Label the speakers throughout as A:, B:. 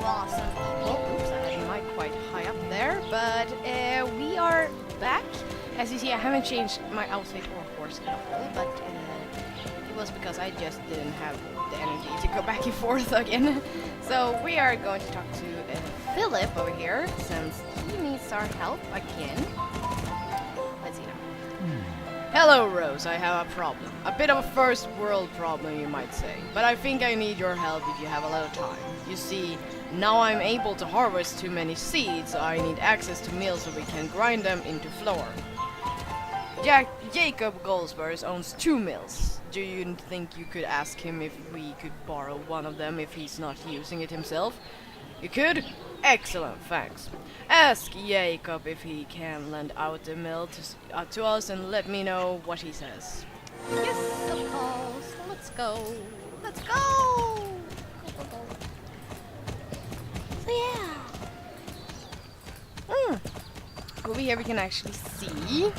A: awesome people. Oops, I had the mic quite high up there, but we are back. As you see, I haven't changed my outfit or horse at all, but it was because I just didn't have the energy to go back and forth again. So we are going to talk to Philip over here, since he needs our help again. Let's see now. Hello, Rose. I have a problem. A bit of a first world problem, you might say. But I think I need your help if you have a little time. You see, now I'm able to harvest too many seeds, so I need access to mills so we can grind them into flour. Jacob Goldsberg owns 2 mills. Do you think you could ask him if we could borrow one of them if he's not using it himself? You could? Excellent, thanks. Ask Jacob if he can lend out the mill to us and let me know what he says. Yes, of course. Let's go. Let's go! Go, go, go. So yeah. Over here we can actually see.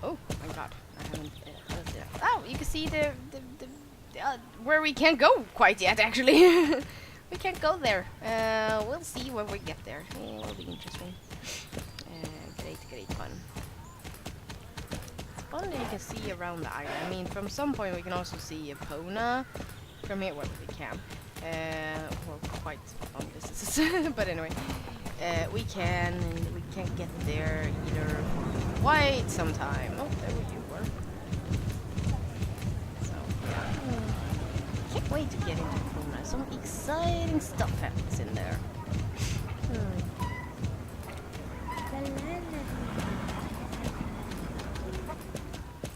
A: Oh my god, I haven't. Let's see. Oh, you can see the where we can't go quite yet. Actually, we can't go there. We'll see when we get there. It will be interesting. Great fun. It's fun that you can see around the island. I mean, from some point we can also see Epona. From here, well, we can. Or quite long distances. But anyway, we can't get there either for quite some time. Oh, there you were. So yeah, can't wait to get into Epona. Some exciting stuff happens in there.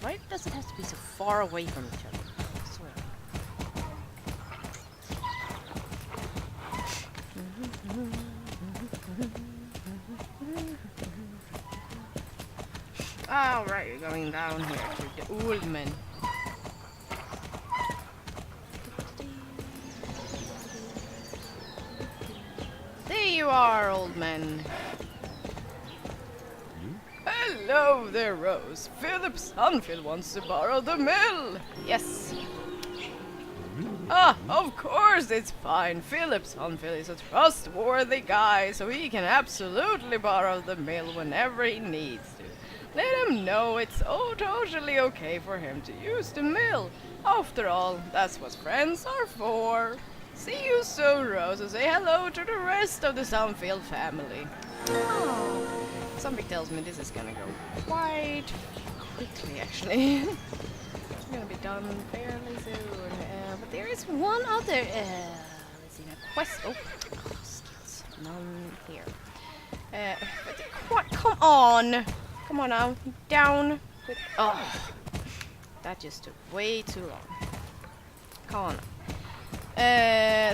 A: Why does it have to be so far away from each other? I swear. Oh, right, you're going down here to the old man. There you are, old man. Hello there, Rose. Philip Sunfield wants to borrow the mill. Yes. Ah, of course, it's fine. Philip Sunfield is a trustworthy guy, so he can absolutely borrow the mill whenever he needs to. Let him know it's totally okay for him to use the mill. After all, that's what friends are for. See you soon, Rose, and say hello to the rest of the Sunfield family. Oh, something tells me this is gonna go quite quickly, actually. It's gonna be done fairly soon. But there is one other, let's see, a quest. Oh, skills. None here. But come on! Come on now, down with. Oh, that just took way too long. Come on.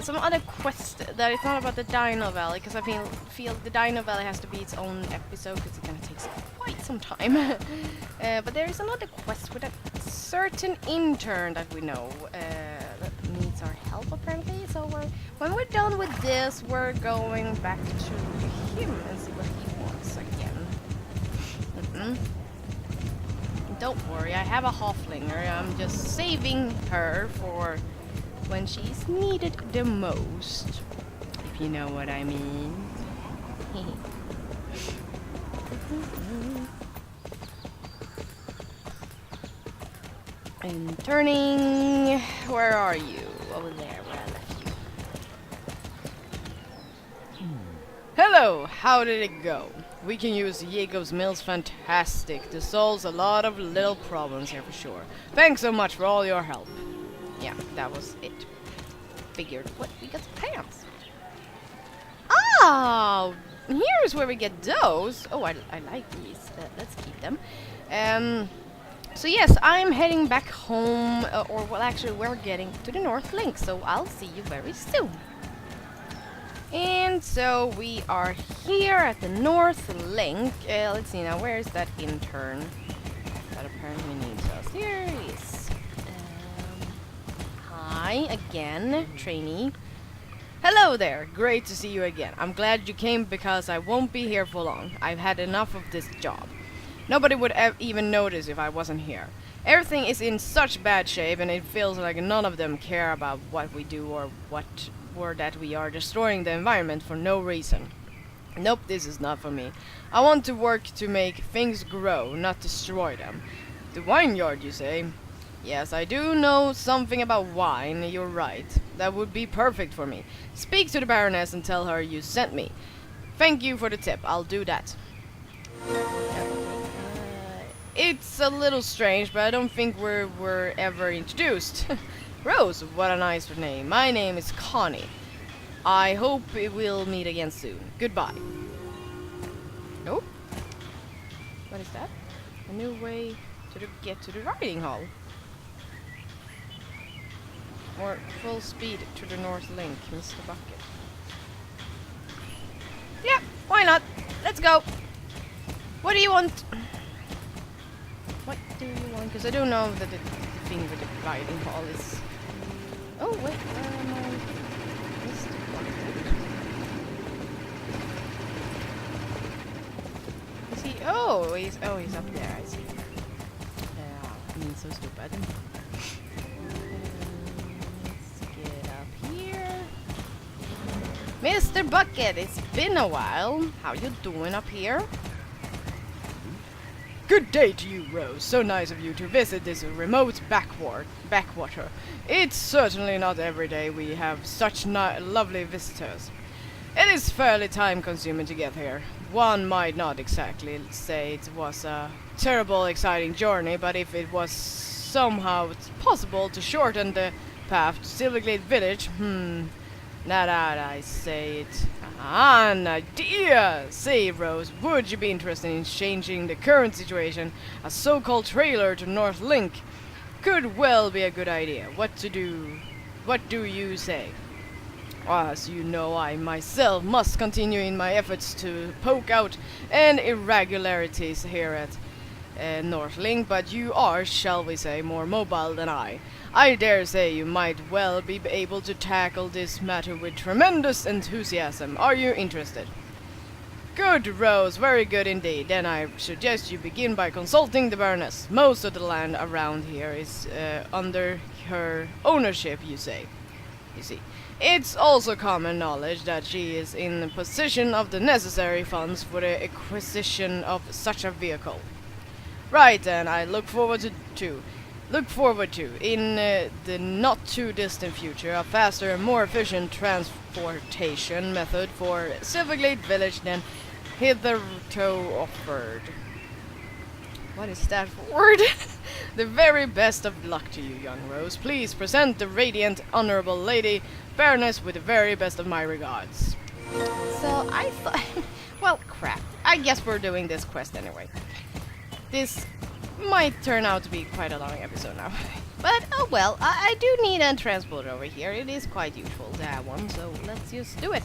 A: Some other quest that is not about the Dino Valley, because I feel the Dino Valley has to be its own episode because it's gonna take quite some time. But there is another quest with a certain intern that we know that needs our help apparently. So when we're done with this, we're going back to him and see what he wants again. Don't worry, I have a halflinger. I'm just saving her for when she's needed the most, if you know what I mean. And turning, where are you? Over there, where I left you. Hello, how did it go? We can use Jacob's Mills fantastic to solve a lot of little problems here for sure. Thanks so much for all your help. Yeah, that was it. Figured. What? We got pants. Oh, here's where we get those. Oh, I like these. Let's keep them. So yes, I'm heading back home, or well, actually, we're getting to the North Link. So I'll see you very soon. And so we are here at the North Link. Let's see now, where is that intern that apparently needs us? Here he is. Hi again, trainee. Hello there, great to see you again. I'm glad you came because I won't be here for long. I've had enough of this job. Nobody would even notice if I wasn't here. Everything is in such bad shape and it feels like none of them care about what we do or what or that we are destroying the environment for no reason. Nope, this is not for me. I want to work to make things grow, not destroy them. The vineyard, you say? Yes, I do know something about wine, you're right. That would be perfect for me. Speak to the Baroness and tell her you sent me. Thank you for the tip, I'll do that. It's a little strange, but I don't think we're ever introduced. Rose, what a nice name. My name is Connie. I hope we'll meet again soon. Goodbye. Oh? What is that? A new way to get to the riding hall. Or full speed to the North Link, Mr. Bucket. Yeah, why not? Let's go. What do you want? What do you want? Because I don't know that the thing with the riding hall is... Oh, wait, Mr. Bucket. Is he... Oh, he's up there, I see. Yeah, I'm so stupid. Let's get up here. Mr. Bucket, it's been a while. How you doing up here? Good day to you, Rose. So nice of you to visit this remote backwater. It's certainly not every day we have such lovely visitors. It is fairly time-consuming to get here. One might not exactly say it was a terrible, exciting journey, but if it was somehow possible to shorten the path to Silverglade village, not I say it. An idea! Say, Rose, would you be interested in changing the current situation? A so-called trailer to North Link could well be a good idea. What do you say? As you know, I myself must continue in my efforts to poke out any irregularities here at North Link, but you are, shall we say, more mobile than I. I dare say you might well be able to tackle this matter with tremendous enthusiasm. Are you interested? Good, Rose, very good indeed. Then I suggest you begin by consulting the Baroness. Most of the land around here is under her ownership, you see. It's also common knowledge that she is in possession of the necessary funds for the acquisition of such a vehicle. Right, then, I look forward to in the not too distant future a faster and more efficient transportation method for Silverglade village than hitherto offered. What is that word? The very best of luck to you, young Rose. Please present the radiant, honorable lady Baroness with the very best of my regards. So I thought, well, crap. I guess we're doing this quest anyway. This might turn out to be quite a long episode now. But, oh well, I do need a transporter over here. It is quite useful to have one, so let's just do it.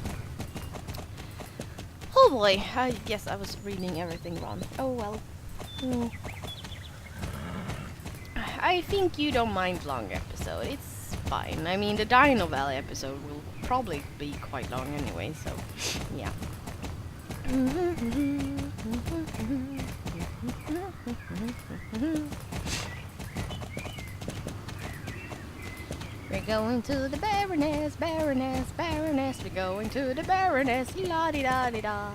A: Oh boy, I guess I was reading everything wrong. Oh well. I think you don't mind long episode. It's fine. I mean, the Dino Valley episode will probably be quite long anyway, so yeah. We're going to the Baroness, Baroness, Baroness. We're going to the Baroness, la-di-da-di-da.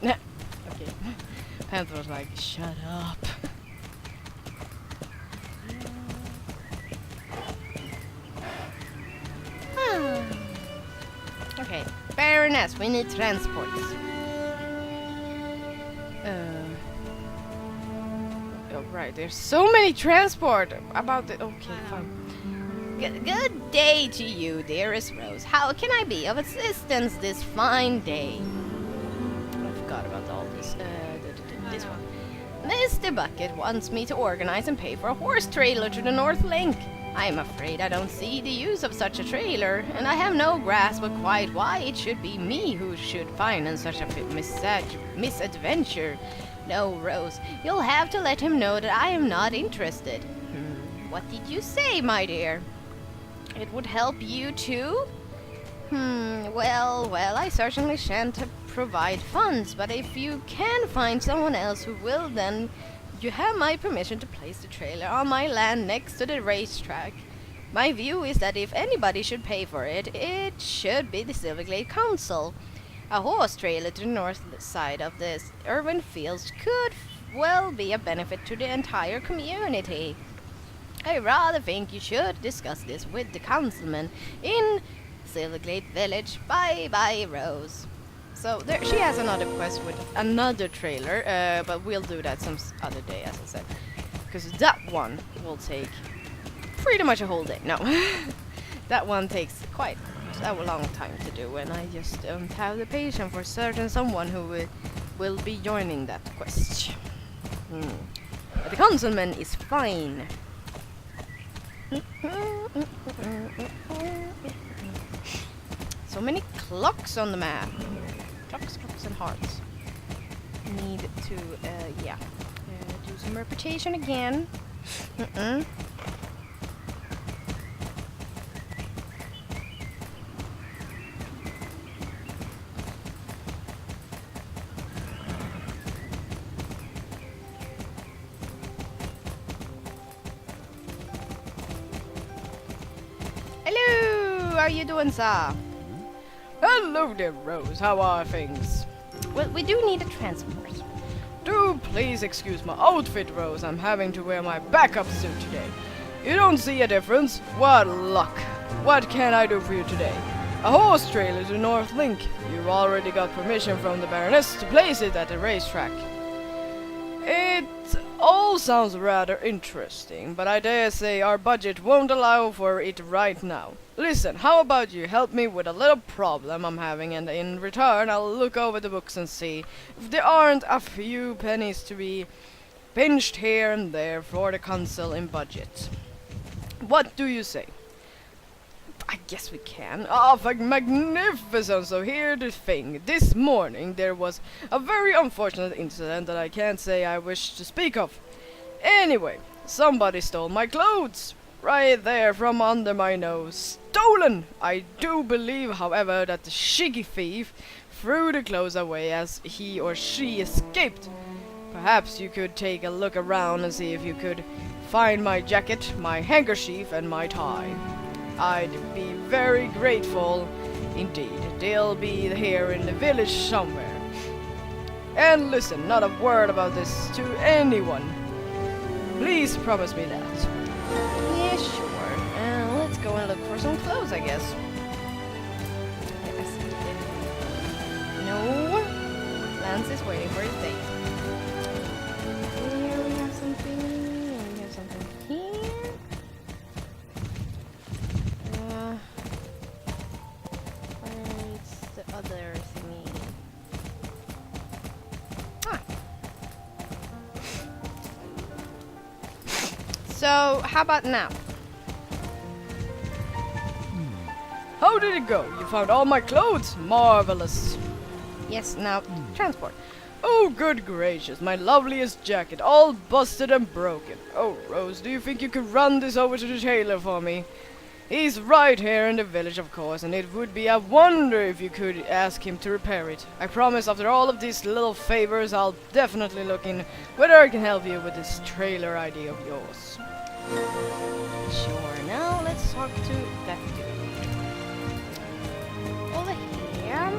A: Okay. Panther was like, shut up. Okay, Baroness, we need transports. Oh, right, there's so many transport about the... Okay, fine. Good day to you, dearest Rose. How can I be of assistance this fine day? I forgot about all this. This one. Mr. Bucket wants me to organize and pay for a horse trailer to the North Link. I am afraid I don't see the use of such a trailer, and I have no grasp of quite why it should be me who should finance such a misadventure. No, Rose, you'll have to let him know that I am not interested. What did you say, my dear? It would help you too? Well, I certainly shan't provide funds, but if you can find someone else who will, then you have my permission to place the trailer on my land next to the racetrack. My view is that if anybody should pay for it, it should be the Silverglade Council. A horse trailer to the north side of this urban fields could well be a benefit to the entire community. I rather think you should discuss this with the councilman in Silverglade Village. Bye bye, Rose. So there, she has another quest with another trailer, but we'll do that some other day, as I said. Because that one will take pretty much a whole day. No, that one takes quite a long time to do, and I just don't have the patience for certain someone who will be joining that quest. But the councilman is fine. So many clocks on the map. Clocks, and hearts. Need to, do some reputation again. Hello, how are you doing, sir? Hello there, Rose. How are things? Well, we do need a transport. Do please excuse my outfit, Rose. I'm having to wear my backup suit today. You don't see a difference? What luck. What can I do for you today? A horse trailer to North Link. You've already got permission from the Baroness to place it at the racetrack. It all sounds rather interesting, but I dare say our budget won't allow for it right now. Listen, how about you help me with a little problem I'm having, and in return I'll look over the books and see if there aren't a few pennies to be pinched here and there for the council in budget. What do you say? I guess we can. Ah, magnificent! So here's the thing. This morning there was a very unfortunate incident that I can't say I wish to speak of. Anyway, somebody stole my clothes. Right there from under my nose. Stolen! I do believe, however, that the cheeky thief threw the clothes away as he or she escaped. Perhaps you could take a look around and see if you could find my jacket, my handkerchief, and my tie. I'd be very grateful indeed. They'll be here in the village somewhere. And listen, not a word about this to anyone. Please promise me that. Yeah, sure. Let's go and look for some clothes, I guess. Yes. No. Lance is waiting for his date. Here we have something. We have something here. Where's the other thingy? Ah. So, how about now? How did it go? You found all my clothes? Marvelous. Yes, now, transport. Oh, good gracious, my loveliest jacket, all busted and broken. Oh, Rose, do you think you could run this over to the tailor for me? He's right here in the village, of course, and it would be a wonder if you could ask him to repair it. I promise after all of these little favors, I'll definitely look in whether I can help you with this trailer idea of yours. Sure, now let's talk to that dude. Over here.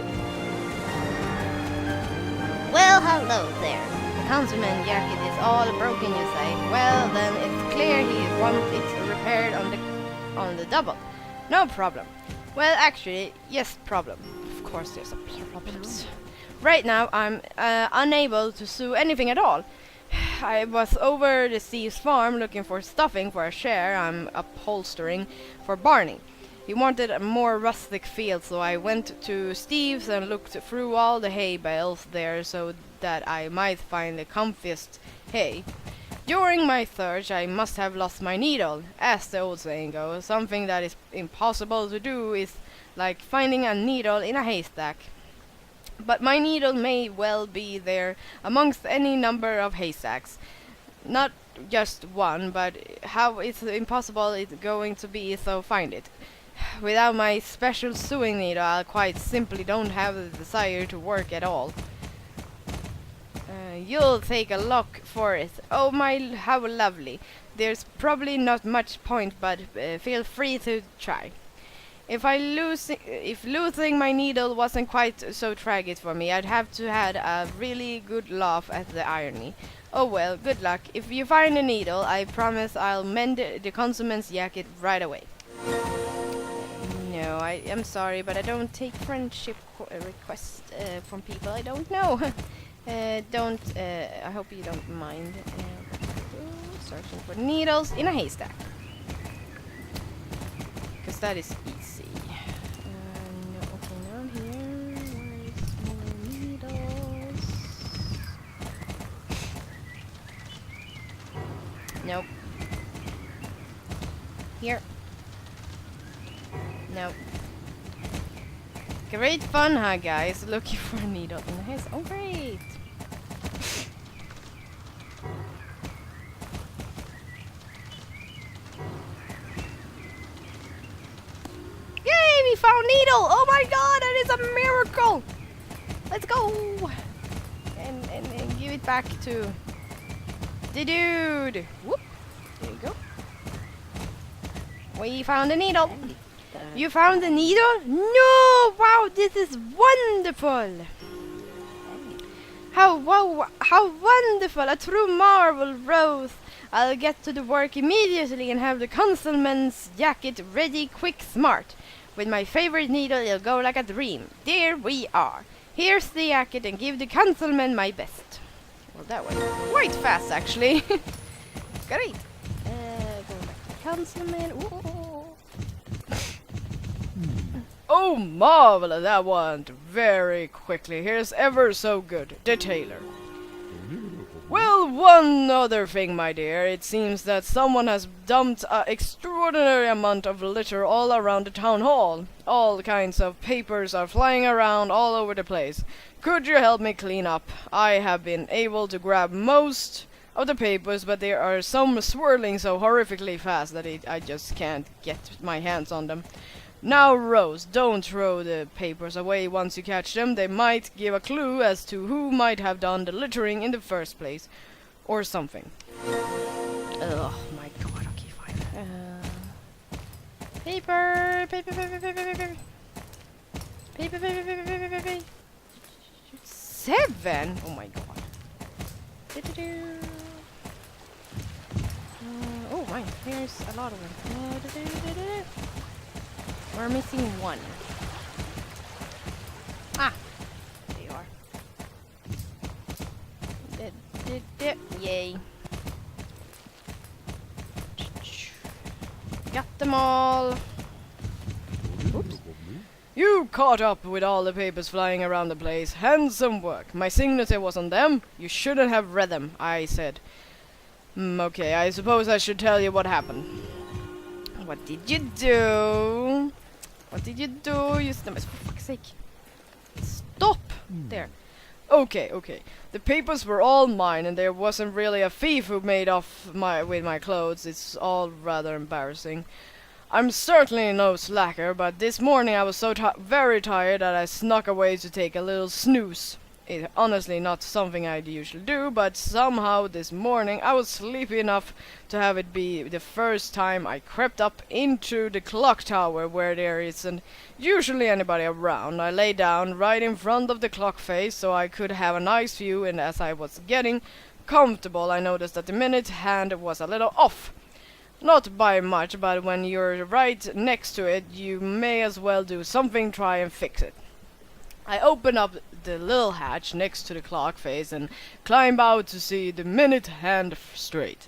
A: Well, hello there. The councilman's jacket is all broken, you say. Well, then it's clear he wants it repaired on the double. No problem. Well, actually, yes, problem. Of course, there's a problems. Right now, I'm unable to sew anything at all. I was over the Steve's farm looking for stuffing for a chair I'm upholstering for Barney. He wanted a more rustic feel, so I went to Steve's and looked through all the hay bales there so that I might find the comfiest hay. During my search, I must have lost my needle. As the old saying goes, something that is impossible to do is like finding a needle in a haystack. But my needle may well be there amongst any number of haystacks. Not just one, but how it's impossible it's going to be, so find it. Without my special sewing needle, I quite simply don't have the desire to work at all. You'll take a look for it. Oh my, how lovely. There's probably not much point, but feel free to try. If losing my needle wasn't quite so tragic for me, I'd have to had a really good laugh at the irony. Oh well, good luck. If you find a needle, I promise I'll mend the consummate's jacket right away. No, I am sorry, but I don't take friendship requests from people I don't know. I hope you don't mind. Searching for needles in a haystack. Because that is easy. Okay, now here. Where's more needles? Nope. Here. Nope. Great fun, huh, guys? Looking for a needle in the haystack. Oh, great! We found needle! Oh my god, that is a miracle! Let's go! And give it back to the dude. Whoop! There you go. We found a needle. You found the needle? No! Wow, this is wonderful! How wonderful! A true marvel, Rose! I'll get to the work immediately and have the consulman's jacket ready, quick, smart. With my favorite needle, it'll go like a dream. There we are. Here's the jacket and give the consulman my best. Well, that went quite fast, actually. Great. Going back to the consulman. Oh, marvelous. That went very quickly. Here's ever so good. The tailor. Well, one other thing, my dear. It seems that someone has dumped an extraordinary amount of litter all around the town hall. All kinds of papers are flying around all over the place. Could you help me clean up? I have been able to grab most of the papers, but there are some swirling so horrifically fast that I just can't get my hands on them. Now, Rose, don't throw the papers away once you catch them. They might give a clue as to who might have done the littering in the first place. Or something. Oh my god, okay, fine. Paper! 7! Oh my god. Oh my, here's a lot of them. We're missing one. Ah! There you are. Yay. Got them all. Oops. You caught up with all the papers flying around the place. Handsome work. My signature was on them. You shouldn't have read them, I said. Okay, I suppose I should tell you what happened. What did you do? What did you do? You for fuck's sake. Stop! There. Okay. The papers were all mine, and there wasn't really a thief who made off with my clothes. It's all rather embarrassing. I'm certainly no slacker, but this morning I was so very tired that I snuck away to take a little snooze. It's honestly not something I'd usually do, but somehow this morning I was sleepy enough to have it be the first time I crept up into the clock tower where there isn't usually anybody around. I lay down right in front of the clock face so I could have a nice view, and as I was getting comfortable I noticed that the minute hand was a little off. Not by much, but when you're right next to it you may as well do something, try and fix it. I open up the little hatch next to the clock face and climb out to see the minute hand straight.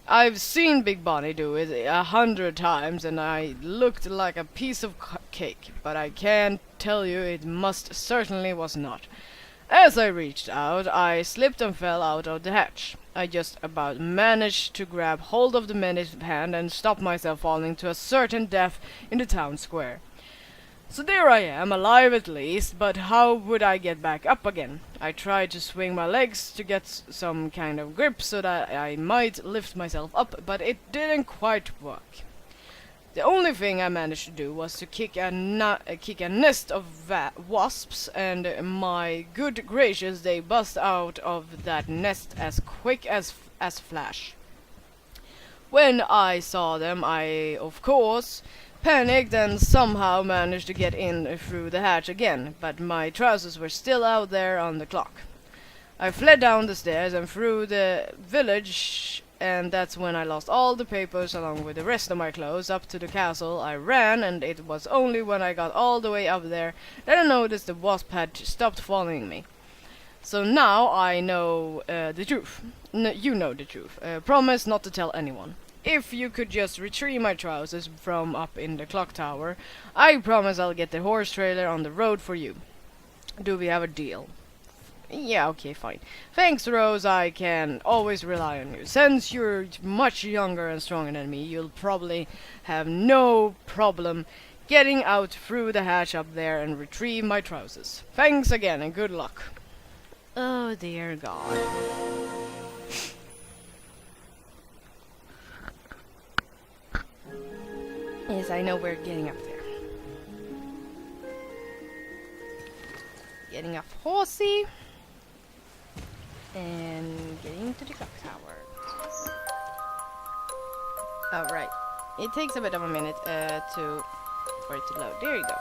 A: I've seen Big Bonnie do it 100 times, and I looked like a piece of cake, but I can't tell you it most certainly was not. As I reached out, I slipped and fell out of the hatch. I just about managed to grab hold of the minute hand and stop myself falling to a certain death in the town square. So there I am, alive at least, but how would I get back up again? I tried to swing my legs to get some kind of grip so that I might lift myself up, but it didn't quite work. The only thing I managed to do was to kick a nest of wasps, and my good gracious, they bust out of that nest as quick as flash. When I saw them, I, of course, panicked and somehow managed to get in through the hatch again, but my trousers were still out there on the clock. I fled down the stairs and through the village, and that's when I lost all the papers along with the rest of my clothes. Up to the castle I ran, and it was only when I got all the way up there that I noticed the wasp had stopped following me. So now I know the truth. You know the truth. Promise not to tell anyone. If you could just retrieve my trousers from up in the clock tower, I promise I'll get the horse trailer on the road for you. Do we have a deal? Yeah, okay, fine. Thanks, Rose, I can always rely on you. Since you're much younger and stronger than me, you'll probably have no problem getting out through the hatch up there and retrieve my trousers. Thanks again, and good luck. Oh, dear God. Yes, I know we're getting up there. Getting off Horsey. And getting to the clock tower. Oh, right. It takes a bit of a minute for it to load. There you go.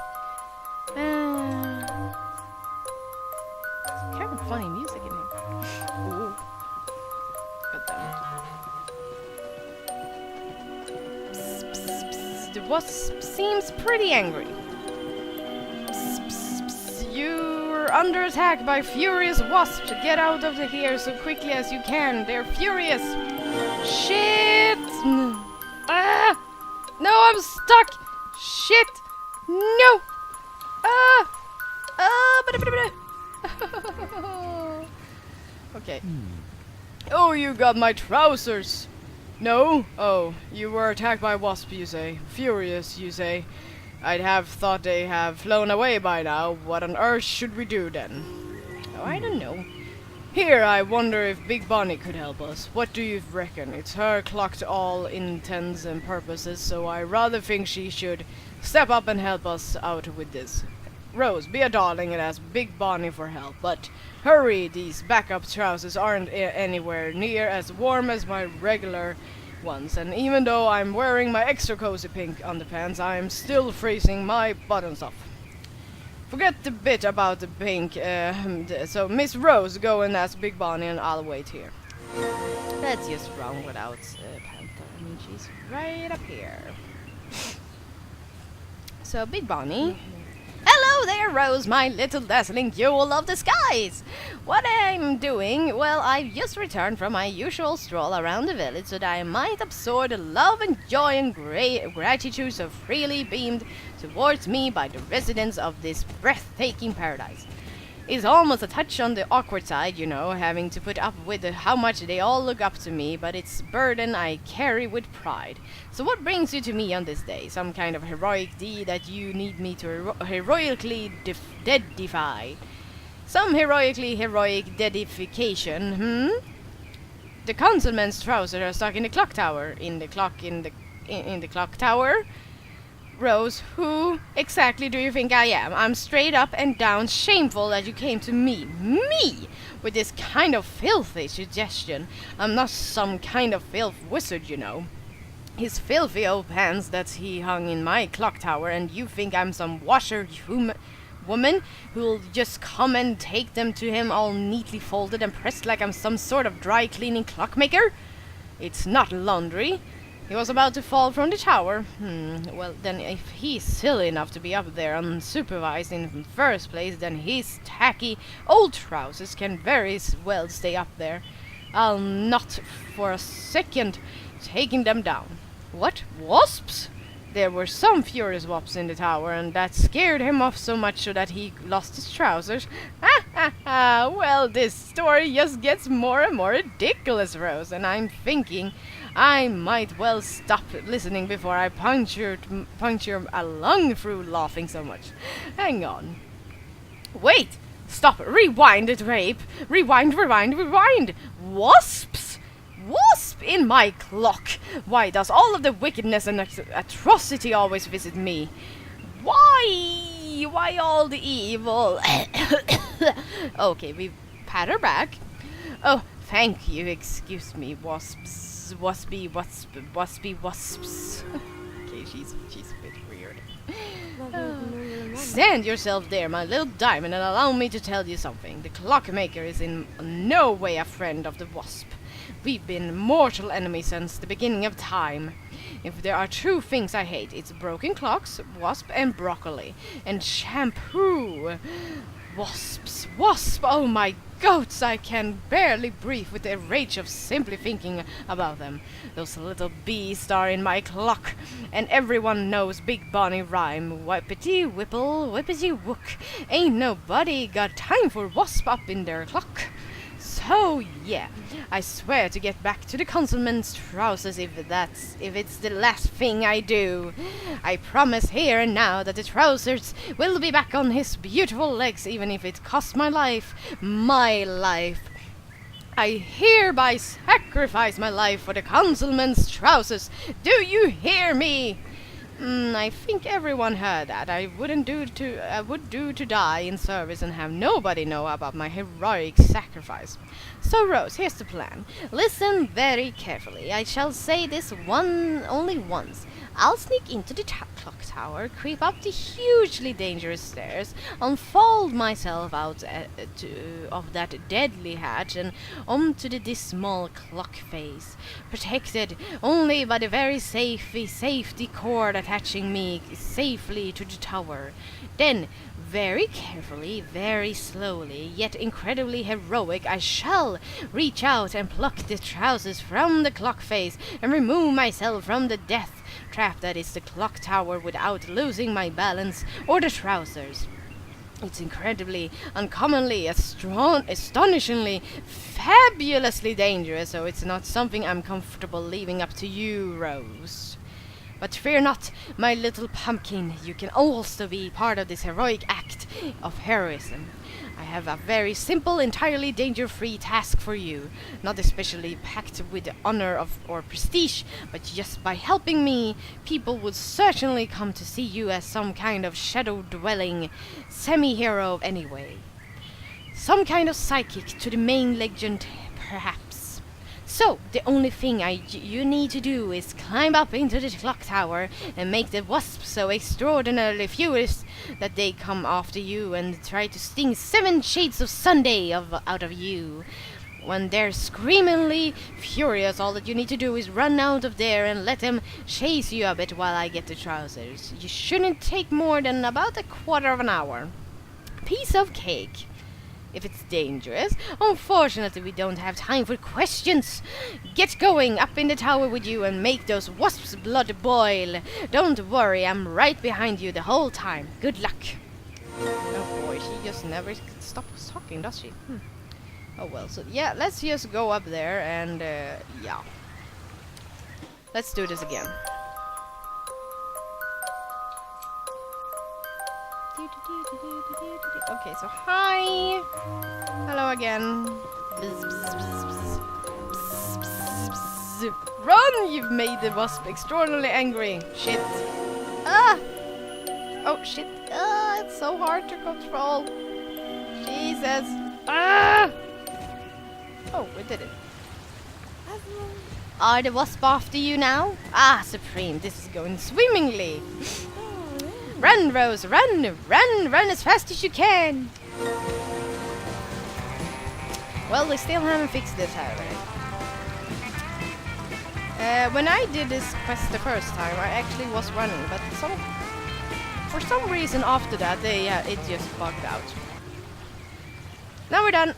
A: It's kind of funny music in here. Ooh. God damn it. Psst, psst, psst. The wasp seems pretty angry. Psst, psst, psst. You're under attack by furious wasps. Get out of here so quickly as you can. They're furious. Shit! Ah! No, I'm stuck! Shit! No! Ah! Okay. Oh, you got my trousers! No? Oh, you were attacked by wasps, you say. Furious, you say. I'd have thought they have flown away by now. What on earth should we do then? Oh, I don't know. Here, I wonder if Big Bonnie could help us. What do you reckon? It's her clock to all intents and purposes, so I rather think she should step up and help us out with this. Rose, be a darling and ask Big Bonnie for help, but hurry, these backup trousers aren't anywhere near as warm as my regular ones, and even though I'm wearing my extra cozy pink underpants, I'm still freezing my buttons off. Forget the bit about the pink, so Miss Rose, go and ask Big Bonnie and I'll wait here. That's just wrong without Panther. I mean, she's right up here. So, Big Bonnie. Hello there, Rose, my little dazzling jewel of the skies! What I'm doing? Well, I've just returned from my usual stroll around the village so that I might absorb the love and joy and gratitude so freely beamed towards me by the residents of this breathtaking paradise. It's almost a touch on the awkward side, you know, having to put up with how much they all look up to me, but it's a burden I carry with pride. So what brings you to me on this day? Some kind of heroic deed that you need me to heroically deadify? Some heroically heroic deadification, The councilman's trousers are stuck in the clock tower. In the clock tower? Rose, who exactly do you think I am? I'm straight up and down shameful that you came to me, with this kind of filthy suggestion. I'm not some kind of filth wizard, you know. His filthy old pants that he hung in my clock tower, and you think I'm some washer woman who'll just come and take them to him all neatly folded and pressed like I'm some sort of dry cleaning clockmaker? It's not laundry. He was about to fall from the tower. Well, then if he's silly enough to be up there unsupervised in the first place, then his tacky old trousers can very well stay up there. I'll not for a second taking them down. What? Wasps? There were some furious wasps in the tower, and that scared him off so much so that he lost his trousers. Ha ha ha! Well, this story just gets more and more ridiculous, Rose, and I'm thinking I might well stop listening before I puncture a lung through laughing so much. Hang on. Wait! Stop! Rewind it, rape! Rewind, rewind, rewind! Wasps! Wasp in my clock! Why does all of the wickedness and atrocity always visit me? Why? Why all the evil? Okay, we pat her back. Oh, thank you. Excuse me, wasps. waspy wasps. Okay, she's a bit weird. Stand yourself there, my little diamond, and allow me to tell you something. The clockmaker is in no way a friend of the wasp. We've been mortal enemies since the beginning of time. If there are two things I hate, it's broken clocks, wasp, and broccoli. And shampoo. Wasp, oh my goats, I can barely breathe with the rage of simply thinking about them. Those little beasts are in my clock, and everyone knows Big Bonnie rhyme. Whippity whipple, whippity wook. Ain't nobody got time for wasp up in their clock. So yeah, I swear to get back to the councilman's trousers if it's the last thing I do. I promise here and now that the trousers will be back on his beautiful legs, even if it costs my life. My life. I hereby sacrifice my life for the councilman's trousers. Do you hear me? I think everyone heard that. I would do to die in service and have nobody know about my heroic sacrifice. So, Rose, here's the plan. Listen very carefully. I shall say this only once. I'll sneak into the clock tower, creep up the hugely dangerous stairs, unfold myself out of that deadly hatch and onto the dismal clock face, protected only by the very safety cord attaching me safely to the tower. Then, very carefully, very slowly, yet incredibly heroic, I shall reach out and pluck the trousers from the clock face and remove myself from the death trap that is the clock tower without losing my balance or the trousers. It's incredibly, uncommonly, astonishingly, fabulously dangerous, so it's not something I'm comfortable leaving up to you, Rose. But fear not, my little pumpkin, you can also be part of this heroic act of heroism. I have a very simple, entirely danger-free task for you, not especially packed with honor or prestige, but just by helping me, people would certainly come to see you as some kind of shadow-dwelling semi-hero anyway. Some kind of psychic to the main legend, perhaps. So, the only thing you need to do is climb up into the clock tower and make the wasps so extraordinarily furious that they come after you and try to sting 7 shades of Sunday out of you. When they're screamingly furious, all that you need to do is run out of there and let them chase you a bit while I get the trousers. You shouldn't take more than about a quarter of an hour. Piece of cake. If it's dangerous, unfortunately we don't have time for questions. Get going up in the tower with you and make those wasps' blood boil. Don't worry, I'm right behind you the whole time. Good luck. Oh boy, she just never stops talking, does she? Oh well, so yeah, let's just go up there and yeah. Let's do this again. Okay, so hi. Hello again. Run! You've made the wasp extraordinarily angry. Shit. Ah! Oh, shit. Ah, it's so hard to control. Jesus. Ah! Oh, we did it. Are the wasp after you now? Ah, Supreme, this is going swimmingly. Run, Rose, run! Run as fast as you can! Well, they still haven't fixed this, have they? When I did this quest the first time, I actually was running, but for some reason after that, it just bugged out. Now we're done!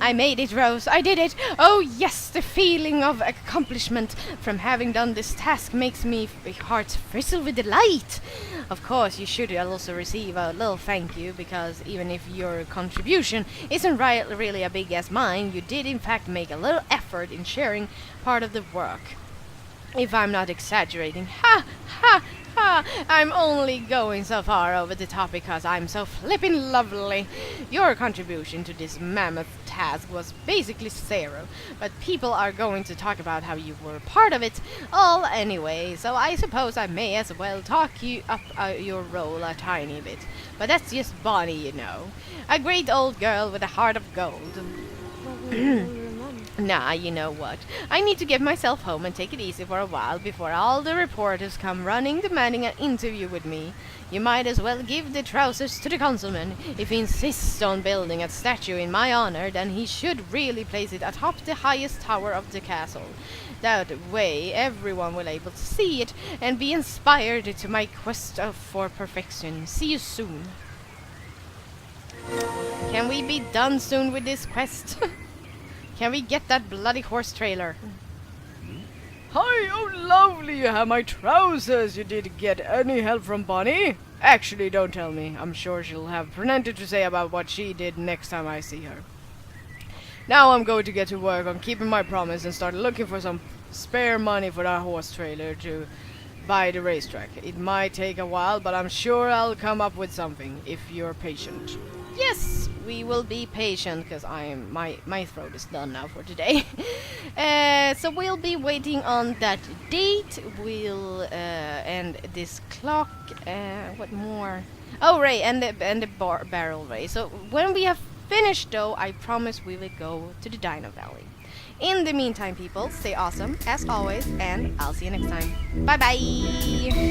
A: I made it, Rose. I did it. Oh, yes, the feeling of accomplishment from having done this task makes me heart bristle with delight. Of course, you should also receive a little thank you, because even if your contribution isn't really as big as mine, you did in fact make a little effort in sharing part of the work. If I'm not exaggerating. Ha! Ha! Ha! I'm only going so far over the top because I'm so flippin' lovely. Your contribution to this mammoth task was basically zero, but people are going to talk about how you were part of it all anyway, so I suppose I may as well talk you up your role a tiny bit. But that's just Bonnie, you know. A great old girl with a heart of gold. Nah, you know what? I need to get myself home and take it easy for a while before all the reporters come running demanding an interview with me. You might as well give the trousers to the councilman. If he insists on building a statue in my honor, then he should really place it atop the highest tower of the castle. That way everyone will be able to see it and be inspired to my quest for perfection. See you soon. Can we be done soon with this quest? Can we get that bloody horse trailer? Hi, oh lovely, you have my trousers. You did get any help from Bonnie? Actually, don't tell me. I'm sure she'll have plenty to say about what she did next time I see her. Now I'm going to get to work on keeping my promise and start looking for some spare money for that horse trailer to buy the racetrack. It might take a while, but I'm sure I'll come up with something if you're patient. Yes, we will be patient because my throat is done now for today. So we'll be waiting on that date. We'll end this clock. What more? Oh, right, and the barrel race. So when we have finished, though, I promise we will go to the Dino Valley. In the meantime, people, stay awesome as always, and I'll see you next time. Bye bye.